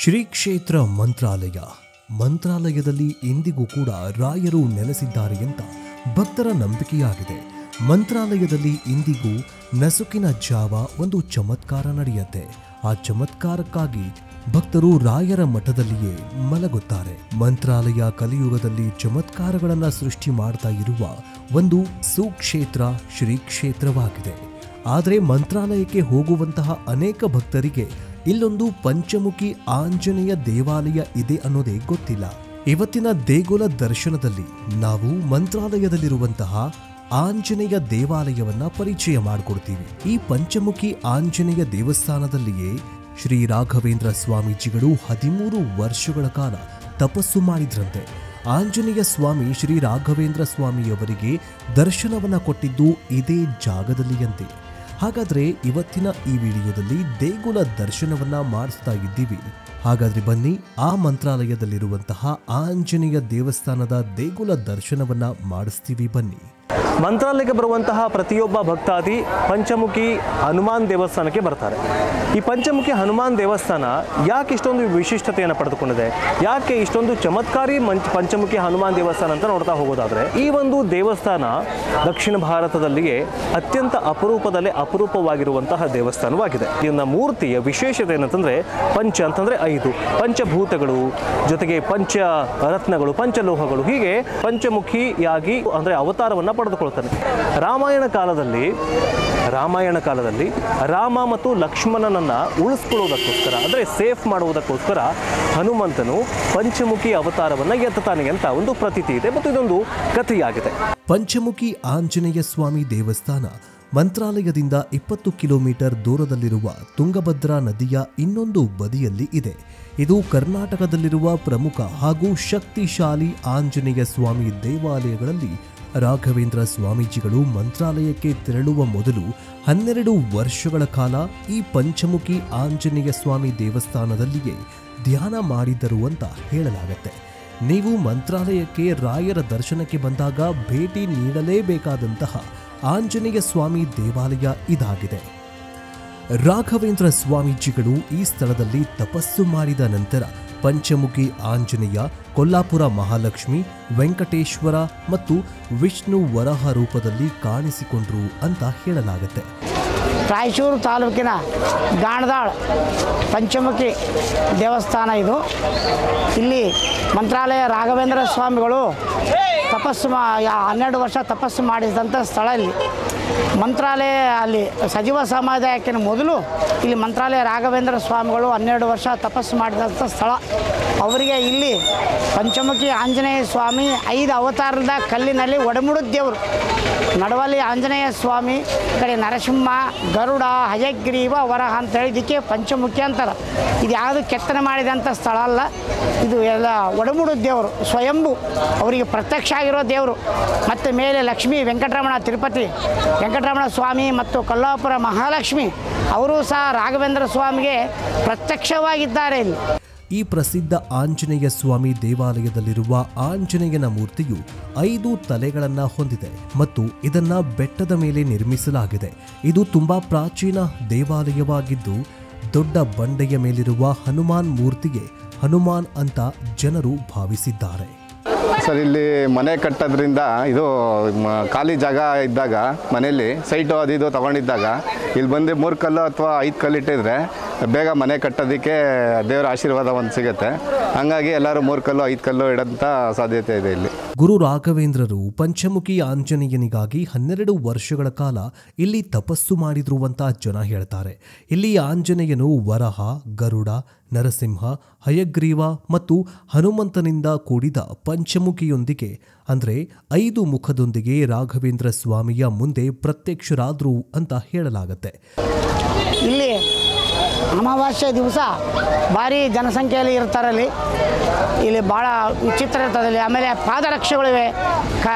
ಶ್ರೀ ಕ್ಷೇತ್ರ ಮಂತ್ರಾಲಯದಲ್ಲಿ ಇಂದಿಗೂ ಕೂಡ ರಾಯರು ನೆಲೆಸಿದ್ದಾರೆ ಅಂತ ಭಕ್ತರ ನಂಬಿಕೆಯಾಗಿದೆ. ಮಂತ್ರಾಲಯದಲ್ಲಿ ಇಂದಿಗೂ ನಸುಕಿನ ಜಾವ ಒಂದು ಚಮತ್ಕಾರ ನಡೆಯುತ್ತೆ. ಆ ಚಮತ್ಕಾರಕ್ಕಾಗಿ ಭಕ್ತರು ರಾಯರ ಮಠದಲ್ಲಿಯೇ ಮಲಗುತ್ತಾರೆ. ಮಂತ್ರಾಲಯ ಕಲಿಯುಗದಲ್ಲಿ ಚಮತ್ಕಾರಗಳನ್ನ ಸೃಷ್ಟಿ ಮಾಡ್ತಾ ಇರುವ ಒಂದು ಸುಕ್ಷೇತ್ರ ಶ್ರೀ ಕ್ಷೇತ್ರವಾಗಿದೆ. ಆದರೆ ಮಂತ್ರಾಲಯಕ್ಕೆ ಹೋಗುವಂತಹ ಅನೇಕ ಭಕ್ತರಿಗೆ ಇಲ್ಲೊಂದು ಪಂಚಮುಖಿ ಆಂಜನೇಯ ದೇವಾಲಯ ಇದೆ ಅನ್ನೋದೇ ಗೊತ್ತಿಲ್ಲ. ಇವತ್ತಿನ ದೇಗುಲ ದರ್ಶನದಲ್ಲಿ ನಾವು ಮಂತ್ರಾಲಯದಲ್ಲಿರುವಂತಹ ಆಂಜನೇಯ ದೇವಾಲಯವನ್ನ ಪರಿಚಯ ಮಾಡಿಕೊಡ್ತೀವಿ. ಈ ಪಂಚಮುಖಿ ಆಂಜನೇಯ ದೇವಸ್ಥಾನದಲ್ಲಿಯೇ ಶ್ರೀ ರಾಘವೇಂದ್ರ ಸ್ವಾಮೀಜಿಗಳು 13 ವರ್ಷಗಳ ಕಾಲ ತಪಸ್ಸು ಮಾಡಿದ್ರಂತೆ. ಆಂಜನೇಯ ಸ್ವಾಮಿ ಶ್ರೀ ರಾಘವೇಂದ್ರ ಸ್ವಾಮಿಯವರಿಗೆ ದರ್ಶನವನ್ನ ಕೊಟ್ಟಿದ್ದು ಇದೇ ಜಾಗದಲ್ಲಿಯಂತೆ. ಹಾಗಾದ್ರೆ ಇವತ್ತಿನ ಈ ವಿಡಿಯೋದಲ್ಲಿ ದೇಗುಲ ದರ್ಶನವನ್ನ ಮಾಡಿಸ್ತಾ ಇದ್ದೀವಿ. ಹಾಗಾದ್ರೆ ಬನ್ನಿ ಆ ಮಂತ್ರಾಲಯದಲ್ಲಿರುವಂತಹ ಆಂಜನೇಯ ದೇವಸ್ಥಾನದ ದೇಗುಲ ದರ್ಶನವನ್ನ ಮಾಡಿಸ್ತೀವಿ. ಬನ್ನಿ. ಮಂತ್ರಾಲಯಕ್ಕೆ ಬರುವಂತಹ ಪ್ರತಿಯೊಬ್ಬ ಭಕ್ತಾದಿ ಪಂಚಮುಖಿ ಹನುಮಾನ್ ದೇವಸ್ಥಾನಕ್ಕೆ ಬರ್ತಾರೆ. ಈ ಪಂಚಮುಖಿ ಹನುಮಾನ್ ದೇವಸ್ಥಾನ ಯಾಕೆ ಇಷ್ಟೊಂದು ವಿಶಿಷ್ಟತೆಯನ್ನು ಪಡೆದುಕೊಂಡಿದೆ, ಯಾಕೆ ಇಷ್ಟೊಂದು ಚಮತ್ಕಾರಿ ಪಂಚಮುಖಿ ಹನುಮಾನ್ ದೇವಸ್ಥಾನ ಅಂತ ನೋಡ್ತಾ ಹೋಗೋದಾದ್ರೆ, ಈ ಒಂದು ದೇವಸ್ಥಾನ ದಕ್ಷಿಣ ಭಾರತದಲ್ಲಿಯೇ ಅತ್ಯಂತ ಅಪರೂಪವಾಗಿರುವಂತಹ ದೇವಸ್ಥಾನವಾಗಿದೆ. ಇದನ್ನ ಮೂರ್ತಿಯ ವಿಶೇಷತೆ ಏನಂತಂದ್ರೆ ಪಂಚ ಅಂತಂದ್ರೆ 5 ಪಂಚಭೂತಗಳು ಜೊತೆಗೆ ಪಂಚ ರತ್ನಗಳು, ಪಂಚಲೋಹಗಳು, ಹೀಗೆ ಪಂಚಮುಖಿಯಾಗಿ ಅಂದ್ರೆ ಅವತಾರವನ್ನ ಪಡೆದುಕೊಳ್ತಾನೆ. ರಾಮಾಯಣ ಕಾಲದಲ್ಲಿ ರಾಮ ಮತ್ತು ಲಕ್ಷ್ಮಣನನ್ನ ಉಳಿಸ್ಕೊಳ್ಳೋದಕ್ಕೋಸ್ಕರ ಅಂದ್ರೆ ಸೇಫ್ ಮಾಡುವುದಕ್ಕೋಸ್ಕರ ಹನುಮಂತನು ಪಂಚಮುಖಿ ಅವತಾರವನ್ನ ಎತ್ತುತ್ತಾನೆ ಅಂತ ಒಂದು ಪ್ರತೀತಿ ಇದೆ ಮತ್ತು ಇದೊಂದು ಕಥೆಯಾಗಿದೆ. ಪಂಚಮುಖಿ ಆಂಜನೇಯ ಸ್ವಾಮಿ ದೇವಸ್ಥಾನ ಮಂತ್ರಾಲಯದಿಂದ 20 ಕಿಲೋಮೀಟರ್ ದೂರದಲ್ಲಿರುವ ತುಂಗಭದ್ರಾ ನದಿಯ ಇನ್ನೊಂದು ಬದಿಯಲ್ಲಿ ಇದೆ. ಇದು ಕರ್ನಾಟಕದಲ್ಲಿರುವ ಪ್ರಮುಖ ಹಾಗೂ ಶಕ್ತಿಶಾಲಿ ಆಂಜನೇಯ ಸ್ವಾಮಿ ದೇವಾಲಯಗಳಲ್ಲಿ ರಾಘವೇಂದ್ರ ಸ್ವಾಮೀಜಿಗಳು ಮಂತ್ರಾಲಯಕ್ಕೆ ತೆರಳುವ ಮೊದಲು 12 ವರ್ಷಗಳ ಕಾಲ ಈ ಪಂಚಮುಖಿ ಆಂಜನೇಯ ಸ್ವಾಮಿ ದೇವಸ್ಥಾನದಲ್ಲಿಯೇ ಧ್ಯಾನ ಮಾಡಿದರು ಅಂತ ಹೇಳಲಾಗುತ್ತೆ. ನೀವು ಮಂತ್ರಾಲಯಕ್ಕೆ ರಾಯರ ದರ್ಶನಕ್ಕೆ ಬಂದಾಗ ಭೇಟಿ ನೀಡಲೇಬೇಕಾದಂತಹ ಆಂಜನೇಯ ಸ್ವಾಮಿ ದೇವಾಲಯ ಇದಾಗಿದೆ. ರಾಘವೇಂದ್ರ ಸ್ವಾಮೀಜಿಗಳು ಈ ಸ್ಥಳದಲ್ಲಿ ತಪಸ್ಸು ಮಾಡಿದ ನಂತರ ಪಂಚಮುಖಿ ಆಂಜನೇಯ, ಕೊಲ್ಲಾಪುರ ಮಹಾಲಕ್ಷ್ಮಿ, ವೆಂಕಟೇಶ್ವರ ಮತ್ತು ವಿಷ್ಣು ವರಹ ರೂಪದಲ್ಲಿ ಕಾಣಿಸಿಕೊಂಡ್ರು ಅಂತ ಹೇಳಲಾಗುತ್ತೆ. ರಾಯಚೂರು ತಾಲೂಕಿನ ಗಾಣದಾಳ್ ಪಂಚಮುಖಿ ದೇವಸ್ಥಾನ ಇದು. ಇಲ್ಲಿ ಮಂತ್ರಾಲಯ ರಾಘವೇಂದ್ರ ಸ್ವಾಮಿಗಳು 12 ವರ್ಷ ತಪಸ್ಸು ಮಾಡಿದಂಥ ಸ್ಥಳ. ಇಲ್ಲಿ ಮಂತ್ರಾಲಯ ಅಲ್ಲಿ ಸಜೀವ ಸಮುದಾಯಕ್ಕಿಂತ ಮೊದಲು ಇಲ್ಲಿ ಮಂತ್ರಾಲಯ ರಾಘವೇಂದ್ರ ಸ್ವಾಮಿಗಳು 12 ವರ್ಷ ತಪಸ್ಸು ಮಾಡಿದಂಥ ಸ್ಥಳ. ಅವರಿಗೆ ಇಲ್ಲಿ ಪಂಚಮುಖಿ ಆಂಜನೇಯ ಸ್ವಾಮಿ 5 ಅವತಾರದ ಕಲ್ಲಿನಲ್ಲಿ ಒಡಮುಡು ದೇವರು. ನಡವಲ್ಲಿ ಆಂಜನೇಯ ಸ್ವಾಮಿ, ಕಡೆ ನರಸಿಂಹ, ಗರುಡ, ಹಯಗ್ರೀವ, ವರಹ ಅಂತ ಹೇಳಿದ್ದಕ್ಕೆ ಪಂಚಮುಖಿ ಅಂತಾರೆ. ಇದು ಯಾವುದು ಕೆತ್ತನೆ ಮಾಡಿದಂಥ ಸ್ಥಳ ಅಲ್ಲ, ಇದು ಎಲ್ಲ ಒಡಮುಡು ದೇವರು, ಸ್ವಯಂಭು, ಅವರಿಗೆ ಪ್ರತ್ಯಕ್ಷ ಆಗಿರೋ ದೇವರು. ಮತ್ತು ಮೇಲೆ ಲಕ್ಷ್ಮೀ ವೆಂಕಟರಮಣ, ತಿರುಪತಿ ವೆಂಕಟರಮಣ ಸ್ವಾಮಿ ಮತ್ತು ಕೊಲ್ಲಾಪುರ ಮಹಾಲಕ್ಷ್ಮಿ ಅವರು ಸಹ ರಾಘವೇಂದ್ರ ಸ್ವಾಮಿಗೆ ಪ್ರತ್ಯಕ್ಷವಾಗಿದ್ದಾರೆ. ಇಲ್ಲಿ ಈ ಪ್ರಸಿದ್ಧ ಆಂಜನೇಯ ಸ್ವಾಮಿ ದೇವಾಲಯದಲ್ಲಿರುವ ಆಂಜನೇಯನ ಮೂರ್ತಿಯು 5 ತಲೆಗಳನ್ನು ಹೊಂದಿದೆ ಮತ್ತು ಇದನ್ನ ಬೆಟ್ಟದ ಮೇಲೆ ನಿರ್ಮಿಸಲಾಗಿದೆ. ಇದು ತುಂಬಾ ಪ್ರಾಚೀನ ದೇವಾಲಯವಾಗಿದ್ದು ದೊಡ್ಡ ಬಂಡೆಯ ಮೇಲಿರುವ ಹನುಮಾನ್ ಮೂರ್ತಿಗೆ ಹನುಮಾನ್ ಅಂತ ಜನರು ಭಾವಿಸಿದ್ದಾರೆ. ಸರ್, ಇಲ್ಲಿ ಮನೆ ಕಟ್ಟೋದ್ರಿಂದ ಇದು ಖಾಲಿ ಜಾಗ ಇದ್ದಾಗ ಮನೆಯಲ್ಲಿ ಸೈಟು ಅದು ತೊಗೊಂಡಿದ್ದಾಗ ಇಲ್ಲಿ ಬಂದು 3 ಕಲ್ಲು ಅಥವಾ 5 ಕಲ್ಲು ಇಟ್ಟಿದ್ರೆ ಬೇಗ ಮನೆ ಕಟ್ಟೋದಕ್ಕೆ ದೇವರ ಆಶೀರ್ವಾದ ಒಂದು ಸಿಗುತ್ತೆ. ಹಂಗಾಗಿ ಎಲ್ಲರೂ 3 ಕಲ್ಲು 5 ಕಲ್ಲು ಇಡೋಂಥ ಸಾಧ್ಯತೆ ಇದೆ. ಇಲ್ಲಿ ಗುರು ರಾಘವೇಂದ್ರರು ಪಂಚಮುಖಿ ಆಂಜನೇಯನಿಗಾಗಿ 12 ವರ್ಷಗಳ ಕಾಲ ಇಲ್ಲಿ ತಪಸ್ಸು ಮಾಡಿದ್ರು ಅಂತ ಜನ ಹೇಳ್ತಾರೆ. ಇಲ್ಲಿ ಆಂಜನೇಯನು ವರಹ, ಗರುಡ, ನರಸಿಂಹ, ಹಯಗ್ರೀವ ಮತ್ತು ಹನುಮಂತನಿಂದ ಕೂಡಿದ ಪಂಚಮುಖಿಯೊಂದಿಗೆ ಅಂದರೆ 5 ಮುಖದೊಂದಿಗೆ ರಾಘವೇಂದ್ರ ಸ್ವಾಮಿಯ ಮುಂದೆ ಪ್ರತ್ಯಕ್ಷರಾದ್ರು ಅಂತ ಹೇಳಲಾಗುತ್ತೆ. ಇಲ್ಲಿ ಅಮಾವಾಸ್ಯೆ ದಿವಸ ಭಾರಿ ಜನಸಂಖ್ಯೆಯಲ್ಲಿ ಇರ್ತಾರಲ್ಲಿ. ಇಲ್ಲಿ ಭಾಳ ವಿಚಿತ್ರ ಇರ್ತದೆ. ಆಮೇಲೆ ಪಾದರಕ್ಷೆಗಳಿವೆ,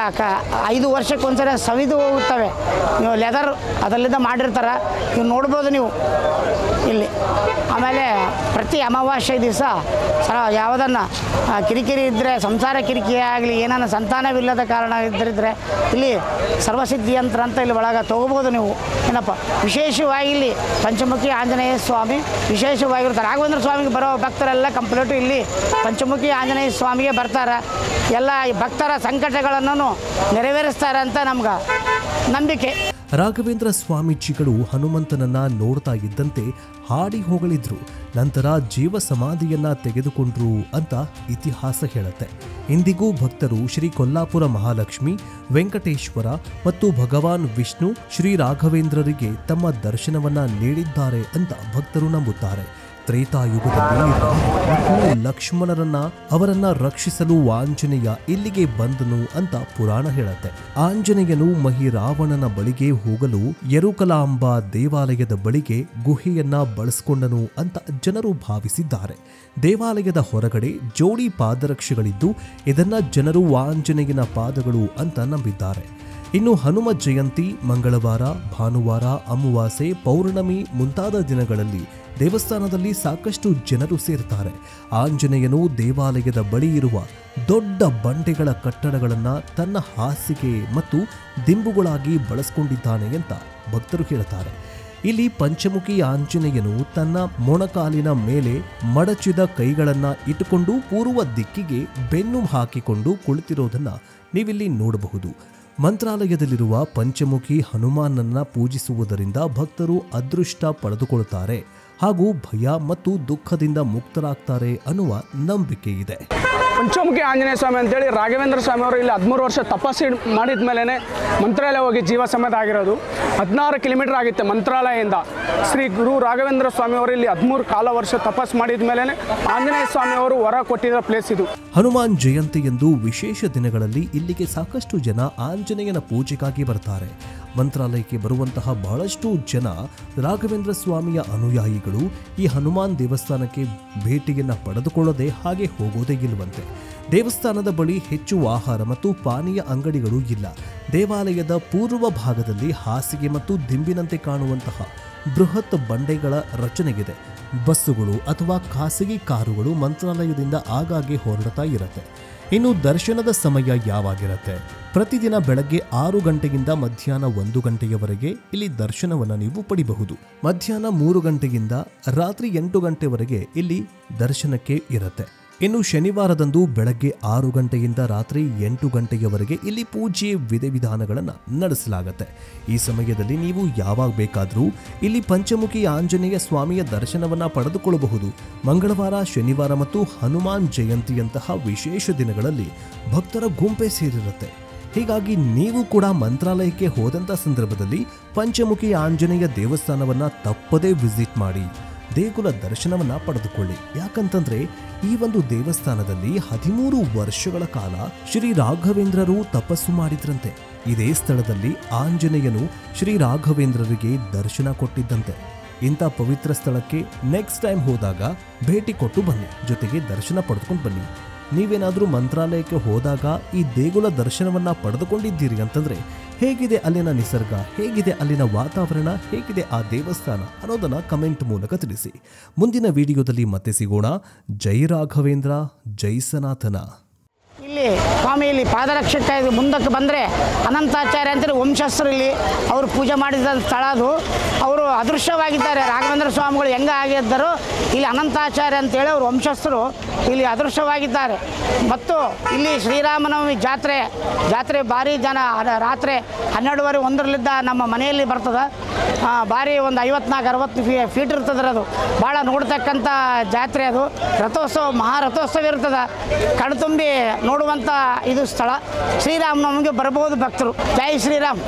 5 ವರ್ಷಕ್ಕೊಂದ್ಸರಿ ಸವಿದು ಹೋಗುತ್ತವೆ. ನೀವು ಲೆದರ್ ಅದರಲ್ಲಿಂದ ಮಾಡಿರ್ತಾರೆ. ನೀವು ನೋಡ್ಬೋದು. ನೀವು ಇಲ್ಲಿ. ಆಮೇಲೆ ಪ್ರತಿ ಅಮಾವಾಸ್ಯೆ ದಿವಸ ಯಾವುದನ್ನು ಕಿರಿಕಿರಿ ಇದ್ದರೆ, ಸಂಸಾರ ಕಿರಿಕಿರಿ ಆಗಲಿ, ಏನಾನ ಸಂತಾನವಿಲ್ಲದ ಕಾರಣ ಇದ್ದರೆ ಇಲ್ಲಿ ಸರ್ವಸಿದ್ಧಿ ಯಂತ್ರ ಅಂತ ಇಲ್ಲಿ ಒಳಗೆ ತೊಗೋಬೋದು ನೀವು. ಏನಪ್ಪ ವಿಶೇಷವಾಗಿ ಇಲ್ಲಿ ಪಂಚಮುಖಿ ಆಂಜನೇಯ ಸ್ವಾಮಿ ವಿಶೇಷವಾಗಿರ್ತಾರೆ. ರಾಘವೇಂದ್ರ ಸ್ವಾಮಿಗೆ ಬರೋ ಭಕ್ತರೆಲ್ಲ ಕಂಪ್ಲೀಟು ಇಲ್ಲಿ ಪಂಚಮುಖಿ ಆಂಜನೇಯ ಸ್ವಾಮಿಗೆ ಬರ್ತಾರೆ. ಎಲ್ಲ ಈ ಭಕ್ತರ ಸಂಕಟಗಳನ್ನು ನೆರವೇರಿಸ್ತಾರೆ ಅಂತ ನಮ್ಗೆ ನಂಬಿಕೆ. ರಾಘವೇಂದ್ರ ಸ್ವಾಮೀಜಿಗಳು ಹನುಮಂತನನ್ನ ನೋಡ್ತಾ ಇದ್ದಂತೆ ಹಾಡಿ ಹೋಗಲಿದ್ರು. ನಂತರ ಜೀವ ಸಮಾಧಿಯನ್ನ ತೆಗೆದುಕೊಂಡ್ರು ಅಂತ ಇತಿಹಾಸ ಹೇಳುತ್ತೆ. ಇಂದಿಗೂ ಭಕ್ತರು ಶ್ರೀ ಕೊಲ್ಲಾಪುರ ಮಹಾಲಕ್ಷ್ಮಿ, ವೆಂಕಟೇಶ್ವರ ಮತ್ತು ಭಗವಾನ್ ವಿಷ್ಣು ಶ್ರೀ ರಾಘವೇಂದ್ರರಿಗೆ ತಮ್ಮ ದರ್ಶನವನ್ನ ನೀಡಿದ್ದಾರೆ ಅಂತ ಭಕ್ತರು ನಂಬುತ್ತಾರೆ. ತ್ರೇತಾಯುಗದಲ್ಲಿ ಮತ್ತು ಲಕ್ಷ್ಮಣರನ್ನ ಅವರನ್ನ ರಕ್ಷಿಸಲು ಆಂಜನೇಯ ಇಲ್ಲಿಗೆ ಬಂದನು ಅಂತ ಪುರಾಣ ಹೇಳುತ್ತೆ. ಆಂಜನೇಯನು ಮಹಿರಾವಣನ ಬಳಿಗೆ ಹೋಗಲು ಯರುಕಲಾಂಬ ದೇವಾಲಯದ ಬಳಿಗೆ ಗುಹೆಯನ್ನ ಬಳಸಿಕೊಂಡನು ಅಂತ ಜನರು ಭಾವಿಸಿದ್ದಾರೆ. ದೇವಾಲಯದ ಹೊರಗಡೆ ಜೋಡಿ ಪಾದರಕ್ಷೆಗಳಿದ್ದು ಇದನ್ನ ಜನರು ಆಂಜನೇಯನ ಪಾದಗಳು ಅಂತ ನಂಬಿದ್ದಾರೆ. ಇನ್ನು ಹನುಮ ಜಯಂತಿ ಮಂಗಳವಾರ, ಭಾನುವಾರ, ಅಮಾವಾಸ್ಯೆ, ಪೌರ್ಣಮಿ ಮುಂತಾದ ದಿನಗಳಲ್ಲಿ ದೇವಸ್ಥಾನದಲ್ಲಿ ಸಾಕಷ್ಟು ಜನರು ಸೇರ್ತಾರೆ. ಆಂಜನೇಯನು ದೇವಾಲಯದ ಬಳಿ ಇರುವ ದೊಡ್ಡ ಬಂಡೆಗಳ ಕಟ್ಟಡಗಳನ್ನು ತನ್ನ ಹಾಸಿಗೆ ಮತ್ತು ದಿಂಬುಗಳಾಗಿ ಬಳಸಿಕೊಂಡಿದ್ದಾನೆ ಅಂತ ಭಕ್ತರು ಹೇಳ್ತಾರೆ. ಇಲ್ಲಿ ಪಂಚಮುಖಿ ಆಂಜನೇಯನು ತನ್ನ ಮೊಣಕಾಲಿನ ಮೇಲೆ ಮಡಚಿದ ಕೈಗಳನ್ನು ಇಟ್ಟುಕೊಂಡು ಪೂರ್ವ ದಿಕ್ಕಿಗೆ ಬೆನ್ನು ಹಾಕಿಕೊಂಡು ಕುಳಿತಿರೋದನ್ನ ನೀವಿಲ್ಲಿ ನೋಡಬಹುದು. ಮಂತ್ರಾಲಯದಲ್ಲಿರುವ ಪಂಚಮುಖಿ ಹನುಮಾನನ್ನ ಪೂಜಿಸುವುದರಿಂದ ಭಕ್ತರು ಅದೃಷ್ಟ ಪಡೆದುಕೊಳ್ಳುತ್ತಾರೆ ಹಾಗೂ ಭಯ ಮತ್ತು ದುಃಖದಿಂದ ಮುಕ್ತರಾಗ್ತಾರೆ ಅನ್ನುವ ನಂಬಿಕೆ ಇದೆ. ಪಂಚಮುಖಿ ಆಂಜನೇಯ ಸ್ವಾಮಿ ಅಂತೇಳಿ ರಾಘವೇಂದ್ರ ಸ್ವಾಮಿ ಅವರು ಇಲ್ಲಿ 13 ವರ್ಷ ತಪಸ್ಸು ಮಾಡಿದ ಮೇಲೆ ಮಂತ್ರಾಲಯ ಹೋಗಿ ಜೀವ ಸಮೇತ ಆಗಿರೋದು. 16 ಕಿಲೋಮೀಟರ್ ಆಗುತ್ತೆ ಮಂತ್ರಾಲಯದಿಂದ. ಶ್ರೀ ಗುರು ರಾಘವೇಂದ್ರ ಸ್ವಾಮಿ ಅವರು ಇಲ್ಲಿ 13 ವರ್ಷ ತಪಸ್ಸು ಮಾಡಿದ ಮೇಲೆ ಆಂಜನೇಯ ಸ್ವಾಮಿ ಅವರು ಹೊರ ಕೊಟ್ಟಿರೋ ಪ್ಲೇಸ್ ಇದು. ಹನುಮಾನ್ ಜಯಂತಿ ಎಂದು ವಿಶೇಷ ದಿನಗಳಲ್ಲಿ ಇಲ್ಲಿಗೆ ಸಾಕಷ್ಟು ಜನ ಆಂಜನೇಯನ ಪೂಜೆಗಾಗಿ ಬರ್ತಾರೆ. ಮಂತ್ರಾಲಯಕ್ಕೆ ಬರುವಂತಹ ಬಹಳಷ್ಟು ಜನ ರಾಘವೇಂದ್ರ ಸ್ವಾಮಿಯ ಅನುಯಾಯಿಗಳು ಈ ಹನುಮಾನ್ ದೇವಸ್ಥಾನಕ್ಕೆ ಭೇಟಿಯನ್ನ ಪಡೆದುಕೊಳ್ಳದೆ ಹಾಗೆ ಹೋಗೋದೇ ಇಲ್ಲವಂತೆ. ದೇವಸ್ಥಾನದ ಬಳಿ ಹೆಚ್ಚು ಆಹಾರ ಮತ್ತು ಪಾನೀಯ ಅಂಗಡಿಗಳು ಇಲ್ಲ. ದೇವಾಲಯದ ಪೂರ್ವ ಭಾಗದಲ್ಲಿ ಹಾಸಿಗೆ ಮತ್ತು ದಿಂಬಿನಂತೆ ಕಾಣುವಂತಹ ಬೃಹತ್ ಬಂಡೆಗಳ ರಚನೆಗಿದೆ. ಬಸ್ಸುಗಳು ಅಥವಾ ಖಾಸಗಿ ಕಾರುಗಳು ಮಂತ್ರಾಲಯದಿಂದ ಆಗಾಗ್ಗೆ ಹೊರಡ್ತಾ ಇರುತ್ತೆ. ಇನ್ನು ದರ್ಶನದ ಸಮಯ ಯಾವಾಗಿರುತ್ತೆ? ಪ್ರತಿದಿನ ಬೆಳಗ್ಗೆ 6 ಗಂಟೆಯಿಂದ ಮಧ್ಯಾಹ್ನ 1 ಗಂಟೆಯವರೆಗೆ ಇಲ್ಲಿ ದರ್ಶನವನ್ನು ನೀವು ಪಡಿಬಹುದು. ಮಧ್ಯಾಹ್ನ 3 ಗಂಟೆಯಿಂದ ರಾತ್ರಿ 8 ಗಂಟೆವರೆಗೆ ಇಲ್ಲಿ ದರ್ಶನಕ್ಕೆ ಇರುತ್ತೆ. ಇನ್ನು ಶನಿವಾರದಂದು ಬೆಳಗ್ಗೆ 6 ಗಂಟೆಯಿಂದ ರಾತ್ರಿ 8 ಗಂಟೆಯವರೆಗೆ ಇಲ್ಲಿ ಪೂಜೆ ವಿಧಿವಿಧಾನಗಳನ್ನು ನಡೆಸಲಾಗುತ್ತೆ. ಈ ಸಮಯದಲ್ಲಿ ನೀವು ಯಾವಾಗ ಬೇಕಾದರೂ ಇಲ್ಲಿ ಪಂಚಮುಖಿ ಆಂಜನೇಯ ಸ್ವಾಮಿಯ ದರ್ಶನವನ್ನು ಪಡೆದುಕೊಳ್ಳಬಹುದು. ಮಂಗಳವಾರ, ಶನಿವಾರ ಮತ್ತು ಹನುಮಾನ್ ಜಯಂತಿಯಂತಹ ವಿಶೇಷ ದಿನಗಳಲ್ಲಿ ಭಕ್ತರ ಗುಂಪೇ ಸೇರಿರುತ್ತೆ. ಹೀಗಾಗಿ ನೀವು ಕೂಡ ಮಂತ್ರಾಲಯಕ್ಕೆ ಹೋದಂಥ ಸಂದರ್ಭದಲ್ಲಿ ಪಂಚಮುಖಿ ಆಂಜನೇಯ ದೇವಸ್ಥಾನವನ್ನು ತಪ್ಪದೇ ವಿಸಿಟ್ ಮಾಡಿ ದೇಗುಲ ದರ್ಶನವನ್ನ ಪಡೆದುಕೊಳ್ಳಿ. ಯಾಕಂತಂದ್ರೆ ಈ ಒಂದು ದೇವಸ್ಥಾನದಲ್ಲಿ 13 ವರ್ಷಗಳ ಕಾಲ ಶ್ರೀ ರಾಘವೇಂದ್ರರು ತಪಸ್ಸು ಮಾಡಿದ್ರಂತೆ. ಇದೇ ಸ್ಥಳದಲ್ಲಿ ಆಂಜನೇಯನು ಶ್ರೀ ರಾಘವೇಂದ್ರರಿಗೆ ದರ್ಶನ ಕೊಟ್ಟಿದ್ದಂತೆ. ಇಂಥ ಪವಿತ್ರ ಸ್ಥಳಕ್ಕೆ ನೆಕ್ಸ್ಟ್ ಟೈಮ್ ಹೋದಾಗ ಭೇಟಿ ಕೊಟ್ಟು ಬನ್ನಿ, ಜೊತೆಗೆ ದರ್ಶನ ಪಡೆದುಕೊಂಡು ಬನ್ನಿ. ನೀವೇನಾದರೂ ಮಂತ್ರಾಲಯಕ್ಕೆ ಹೋದಾಗ ಈ ದೇಗುಲ ದರ್ಶನವನ್ನ ಪಡೆದುಕೊಂಡಿದ್ದೀರಿ ಅಂತಂದ್ರೆ ಹೇಗಿದೆ ಅಲ್ಲಿನ ನಿಸರ್ಗ, ಹೇಗಿದೆ ಅಲ್ಲಿನ ವಾತಾವರಣ, ಹೇಗಿದೆ ಆ ದೇವಸ್ಥಾನ ಅನ್ನೋದನ್ನ ಕಮೆಂಟ್ ಮೂಲಕ ತಿಳಿಸಿ. ಮುಂದಿನ ವಿಡಿಯೋದಲ್ಲಿ ಮತ್ತೆ ಸಿಗೋಣ. ಜೈ ರಾಘವೇಂದ್ರ, ಜೈ ಸನಾತನ. ಇಲ್ಲಿ ಸ್ವಾಮಿ ಇಲ್ಲಿ ಪಾದರಕ್ಷಕ ಮುಂದಕ್ಕೆ ಬಂದರೆ ಅನಂತಾಚಾರ್ಯ ಅಂತೇಳಿ ವಂಶಸ್ಥರು ಇಲ್ಲಿ ಅವರು ಪೂಜೆ ಮಾಡಿದ ಸ್ಥಳ ಅದು. ಅವರು ಅದೃಶ್ಯವಾಗಿದ್ದಾರೆ. ರಾಘವೇಂದ್ರ ಸ್ವಾಮಿಗಳು ಹೆಂಗೆ ಆಗಿದ್ದಾರೋ ಇಲ್ಲಿ ಅನಂತಾಚಾರ್ಯ ಅಂತೇಳಿ ಅವರು ವಂಶಸ್ಥರು ಇಲ್ಲಿ ಅದೃಶ್ಯವಾಗಿದ್ದಾರೆ. ಮತ್ತು ಇಲ್ಲಿ ಶ್ರೀರಾಮನವಮಿ ಜಾತ್ರೆ ಭಾರಿ ಜನ ರಾತ್ರಿ 12:30 1 ನಮ್ಮ ಮನೆಯಲ್ಲಿ ಬರ್ತದೆ. ಭಾರಿ ಒಂದು 54-60 ಫೀಟ್ ಇರ್ತದೆ. ಅದು ಭಾಳ ನೋಡ್ತಕ್ಕಂಥ ಜಾತ್ರೆ ಅದು. ರಥೋತ್ಸವ, ಮಹಾರಥೋತ್ಸವ ಇರ್ತದೆ. ಕಣ್ತುಂಬಿ ನೋಡುವಂಥ ಇದು ಸ್ಥಳ. ಶ್ರೀರಾಮನವಮಿಗೆ ಬರ್ಬೋದು ಭಕ್ತರು. ಜೈ ಶ್ರೀರಾಮ್.